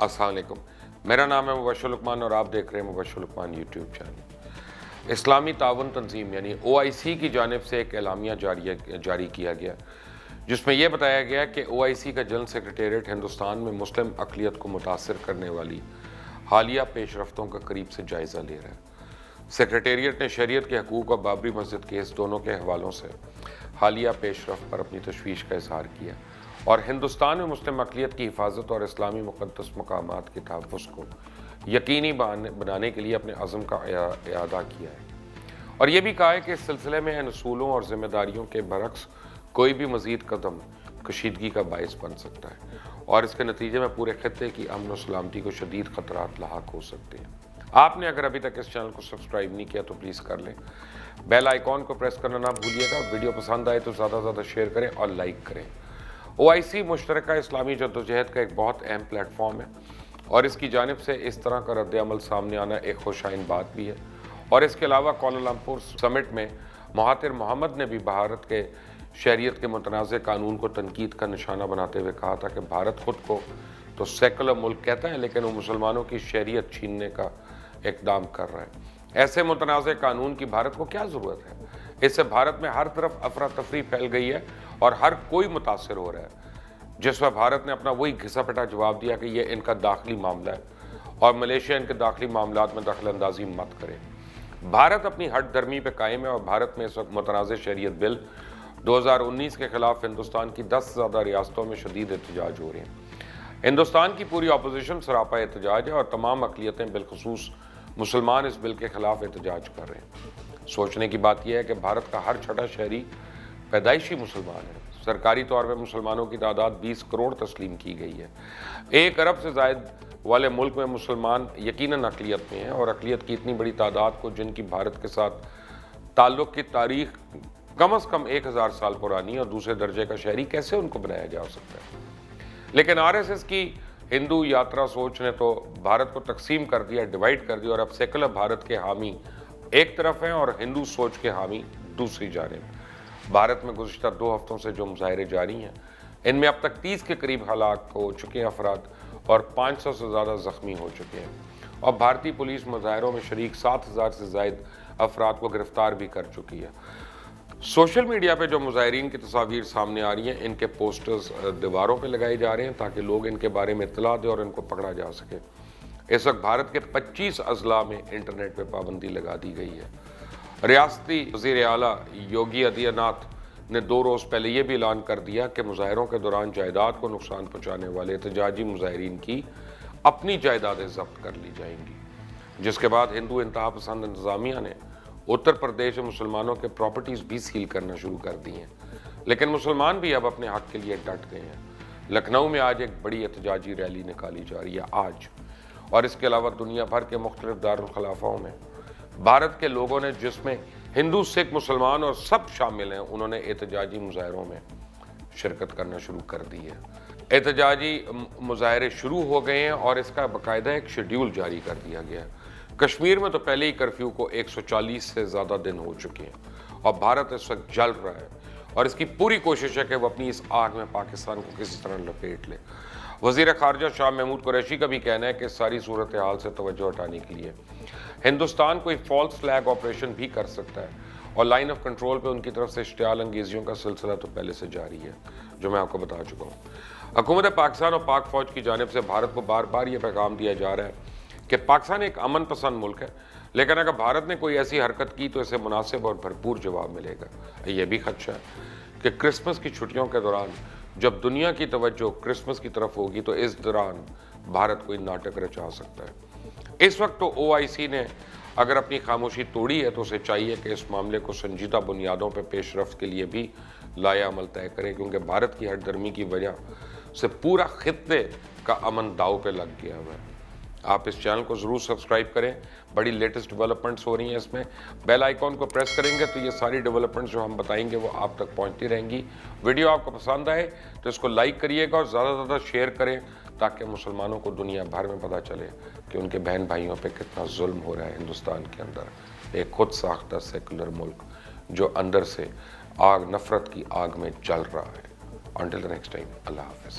अस्सलाम वालेकुम, मेरा नाम है मुबशर लुकमान और आप देख रहे हैं मुबशर लुकमान यूट्यूब चैनल। इस्लामी ताउन तंजीम यानी OIC की जानिब से एक एलामिया जारी किया गया जिसमें यह बताया गया कि OIC का जनरल सेक्रेटेरिएट हिंदुस्तान में मुस्लिम अक़लियत को मुतासर करने वाली हालिया पेशरफ्तों का करीब से जायज़ा ले रहा है। सेक्रेटेरिएट ने शरीयत के हकूक़ और बाबरी मस्जिद केस दोनों के हवालों से हालिया पेशरफ्त पर अपनी तशवीश का इजहार किया और हिंदुस्तान में मुस्लिम अक़लियत की हिफाजत और इस्लामी मुक़द्दस मकामात के तहफ़्फ़ुज़ को यकीनी बनाने के लिए अपने अज़म का इआदा किया है और ये भी कहा है कि इस सिलसिले में इन असूलों और ज़िम्मेदारियों के बरक्स कोई भी मज़ीद कदम कशीदगी का बायस बन सकता है और इसके नतीजे में पूरे खित्ते की अमन और सलामती को शदीद ख़तरात लाहक हो सकते हैं। आपने अगर अभी तक इस चैनल को सब्सक्राइब नहीं किया तो प्लीज़ कर लें, बेल आइकॉन को प्रेस करना ना भूलिएगा। वीडियो पसंद आए तो ज़्यादा से ज़्यादा शेयर करें और लाइक करें। OIC मुश्तरका इस्लामी जद्दोजहद का एक बहुत अहम प्लेटफॉर्म है और इसकी जानिब से इस तरह का रद्द अमल सामने आना एक खुशाइन बात भी है। और इसके अलावा कोलालमपुर समिट में महातिर मोहम्मद ने भी भारत के शरीयत के मुतनाज़ कानून को तनकीद का निशाना बनाते हुए कहा था कि भारत खुद को तो सेकुलर मुल्क कहता है लेकिन वो मुसलमानों की शरीयत छीनने का इक़दाम कर रहा है। ऐसे मुतनाज़ कानून की भारत को क्या ज़रूरत है? इससे भारत में हर तरफ अफरा तफरी फैल गई है और हर कोई मुतासर हो रहा है, जिसमें भारत ने अपना वही घिसा पिटा जवाब दिया कि यह इनका दाखिली मामला है और मलेशिया इनके दाखिली मामलात में दखल अंदाजी मत करे। भारत अपनी हट दर्मी पे कायम है और भारत में इस वक्त मुतनाज़ शरीयत बिल 2019 के खिलाफ हिंदुस्तान की 10 से ज़्यादा रियासतों में शदीद एहतजाज हो रहे हैं। हिंदुस्तान की पूरी अपोजिशन सरापा एहतजाज है और तमाम अक़लियतें बिलखुसूस मुसलमान इस बिल के खिलाफ एहतजाज कर रहे हैं। सोचने की बात यह है कि भारत का हर छठा शहरी पैदाइशी मुसलमान है। सरकारी तौर पर मुसलमानों की तादाद 20 करोड़ तस्लीम की गई है। 1 अरब से ज़ायद वाले मुल्क में मुसलमान यकीनन अक़लियत में हैं और अक़लियत की इतनी बड़ी तादाद को, जिनकी भारत के साथ ताल्लुक़ की तारीख़ कम अज़ कम 1000 साल पुरानी और दूसरे दर्जे का शहरी, कैसे उनको बनाया जा सकता है? लेकिन RSS की हिंदू यात्रा सोच ने तो भारत को तकसीम कर दिया, डिवाइड कर दिया और अब सेकुलर भारत के हामी एक तरफ हैं और हिंदू सोच के हामी दूसरी जानिब। भारत में गुज़िश्ता 2 हफ्तों से जो मुजाहरे जारी हैं, इनमें अब तक 30 के करीब हलाक हो चुके हैं अफराद और 500 से ज़्यादा ज़ख्मी हो चुके हैं और भारतीय पुलिस मुजाहरों में शरीक 7000 से ज़ायद अफराद को गिरफ्तार भी कर चुकी है। सोशल मीडिया पे जो मुजाहिरीन की तस्वीर सामने आ रही हैं, इनके पोस्टर्स दीवारों पे लगाए जा रहे हैं ताकि लोग इनके बारे में इत्तला दें और इनको पकड़ा जा सके। इस वक्त भारत के 25 अजला में इंटरनेट पे पाबंदी लगा दी गई है। रियासती वज़ीर आला योगी आदित्यनाथ ने 2 रोज़ पहले ये भी ऐलान कर दिया कि मुजाहरों के दौरान जायदाद को नुकसान पहुँचाने वाले एहतजाजी मुजाहिरीन की अपनी जायदादें जब्त कर ली जाएंगी, जिसके बाद हिंदू इंतहा पसंद इंतज़ामिया ने उत्तर प्रदेश में मुसलमानों के प्रॉपर्टीज़ भी सील करना शुरू कर दी हैं। लेकिन मुसलमान भी अब अपने हक़ के लिए डट गए हैं। लखनऊ में आज एक बड़ी एहतजाजी रैली निकाली जा रही है आज, और इसके अलावा दुनिया भर के मुख्तलिफ दारुल खिलाफ़ों में भारत के लोगों ने, जिसमें हिंदू सिख मुसलमान और सब शामिल हैं, उन्होंने एहतजाजी मुजाहरों में शिरकत करना शुरू कर दी है। एहतजाजी मुजाहरे शुरू हो गए हैं और इसका बाकायदा एक शेड्यूल जारी कर दिया गया है। कश्मीर में तो पहले ही कर्फ्यू को 140 से ज़्यादा दिन हो चुके हैं और भारत इस वक्त जल रहा है और इसकी पूरी कोशिश है कि वो अपनी इस आग में पाकिस्तान को किसी तरह लपेट ले। वज़ीर ख़ारजा शाह महमूद कुरैशी का भी कहना है कि सारी सूरत हाल से तवज्जो हटाने के लिए हिंदुस्तान कोई फॉल्स फ्लैग ऑपरेशन भी कर सकता है और लाइन ऑफ कंट्रोल पे उनकी तरफ से इश्तियाल अंगेजियों का सिलसिला तो पहले से जारी है, जो मैं आपको बता चुका हूँ। हुकूमत पाकिस्तान और पाक फ़ौज की जानिब से भारत को बार बार ये पैगाम दिया जा रहा है कि पाकिस्तान एक अमन पसंद मुल्क है, लेकिन अगर भारत ने कोई ऐसी हरकत की तो इसे मुनासिब और भरपूर जवाब मिलेगा। यह भी खदशा है कि क्रिसमस की छुट्टियों के दौरान जब दुनिया की तवज्जो क्रिसमस की तरफ होगी तो इस दौरान भारत कोई नाटक रचा सकता है। इस वक्त तो OIC ने अगर अपनी खामोशी तोड़ी है तो उसे चाहिए कि इस मामले को संजीदा बुनियादों पर पेशरफ्त के लिए भी लाया अमल तय करे, क्योंकि भारत की हट दर्मी की वजह से पूरा खित्ते का अमन दाव पे लग गया हुआ है। आप इस चैनल को ज़रूर सब्सक्राइब करें, बड़ी लेटेस्ट डेवलपमेंट्स हो रही हैं इसमें। बेल आइकॉन को प्रेस करेंगे तो ये सारी डेवलपमेंट्स जो हम बताएंगे वो आप तक पहुंचती रहेंगी। वीडियो आपको पसंद आए तो इसको लाइक करिएगा और ज़्यादा से ज़्यादा शेयर करें ताकि मुसलमानों को दुनिया भर में पता चले कि उनके बहन भाइयों पे कितना जुल्म हो रहा है हिंदुस्तान के अंदर, एक खुद साख्ता सेकुलर मुल्क जो अंदर से आग, नफ़रत की आग में जल रहा है। Until the next time, Allah Hafiz.